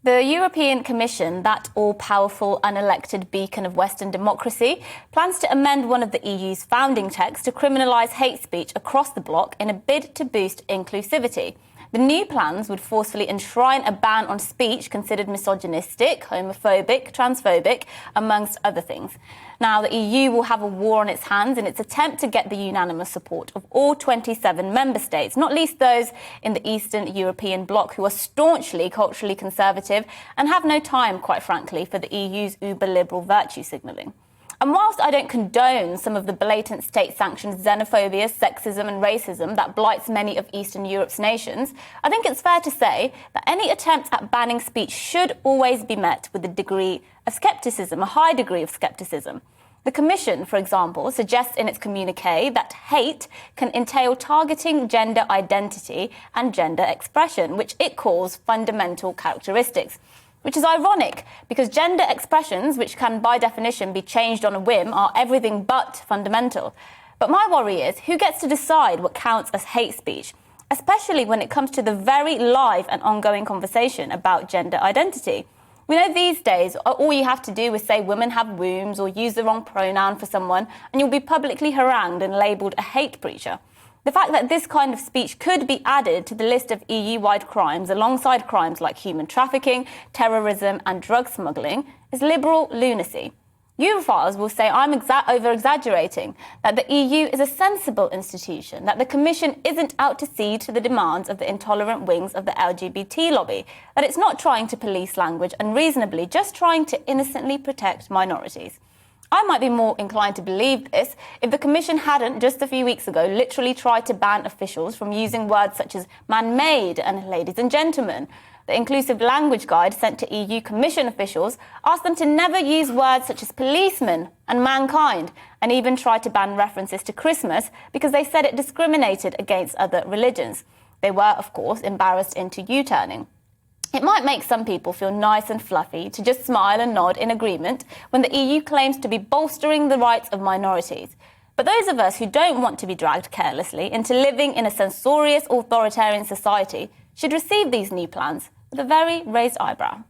The European Commission, that all-powerful, unelected beacon of Western democracy, plans to amend one of the EU's founding texts to criminalise hate speech across the bloc in a bid to boost inclusivity. The new plans would forcefully enshrine a ban on speech considered misogynistic, homophobic, transphobic, amongst other things. Now, the EU will have a war on its hands in its attempt to get the unanimous support of all 27 member states, not least those in the Eastern European bloc who are staunchly culturally conservative and have no time, quite frankly, for the EU's uber-liberal virtue signalling. And whilst I don't condone some of the blatant state-sanctioned xenophobia, sexism and racism that blights many of Eastern Europe's nations, I think it's fair to say that any attempt at banning speech should always be met with a degree of scepticism, a high degree of scepticism. The Commission, for example, suggests in its communiqué that hate can entail targeting gender identity and gender expression, which it calls fundamental characteristics. Which is ironic, because gender expressions, which can by definition be changed on a whim, are everything but fundamental. But my worry is, who gets to decide what counts as hate speech, especially when it comes to the very live and ongoing conversation about gender identity? We know these days all you have to do is say women have wombs or use the wrong pronoun for someone and you'll be publicly harangued and labelled a hate preacher. The fact that this kind of speech could be added to the list of EU-wide crimes alongside crimes like human trafficking, terrorism and drug smuggling is liberal lunacy. Europhiles will say I'm over-exaggerating, that the EU is a sensible institution, that the Commission isn't out to cede to the demands of the intolerant wings of the LGBT lobby, that it's not trying to police language unreasonably, just trying to innocently protect minorities. I might be more inclined to believe this if the Commission hadn't, just a few weeks ago, literally tried to ban officials from using words such as man-made and ladies and gentlemen. The Inclusive Language Guide sent to EU Commission officials asked them to never use words such as policemen and mankind, and even tried to ban references to Christmas because they said it discriminated against other religions. They were, of course, embarrassed into U-turning. It might make some people feel nice and fluffy to just smile and nod in agreement when the EU claims to be bolstering the rights of minorities. But those of us who don't want to be dragged carelessly into living in a censorious authoritarian society should receive these new plans with a very raised eyebrow.